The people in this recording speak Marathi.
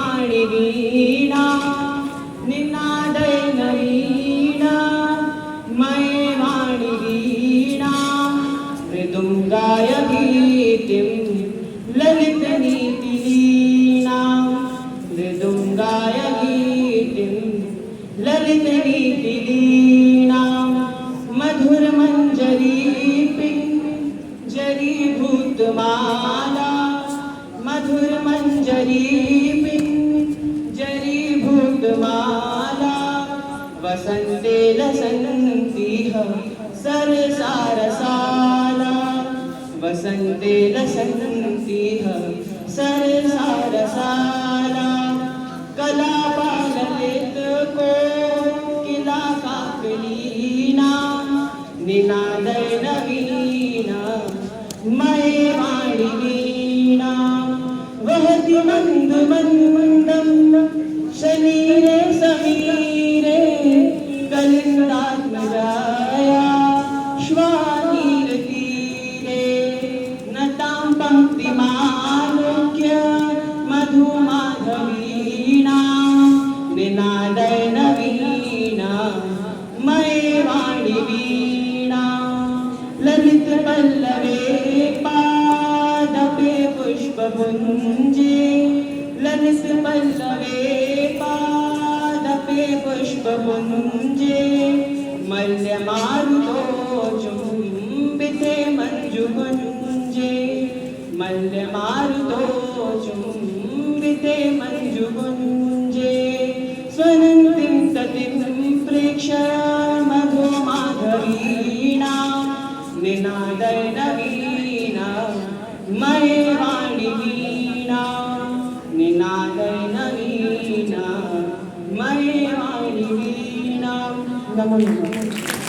वाणी वीणा निनादय नवीना मये वाणी वीणा मृदुङ्गाय गीतिं ललितनीतिलीना मृदुङ्गाय गीतिं ललितनीतिलीना मधुरमञ्जरी पिञ्जरीभूतमाला मधुरमञ्जरी पिञ्जरीभूतमाला वसन्ते लसन्तीह सरसारसाला वसन्ते लसन्तीह सरसारसाला कलापाललित कोकिला काकलीना निनादय नवीना मये वाणी वीणा वहति मंद मंदम शनीरे समीरे कलिन्दात्मजाया श्वानीरतीरे नतां पंक्तिमालोक्य मधुमाधवीणा निनादय नवीना मये वाणी वीणा ललित पल्लवे पादपे पुष्पपुञ्जे ललित पल्लवे पादपे पुष्पपुञ्जे मल्यमारुतो चुम्बिते मञ्जुकुञ्जे मल्यमारुतो चुम्बिते मञ्जुकुञ्जे स्वनन्तिं ततिं प्रेक्ष्य मधुमाधवीणा निनादय नवीना मये वाणी वीणा निनादय नवीना मये वाणी वीणा नमो नमः।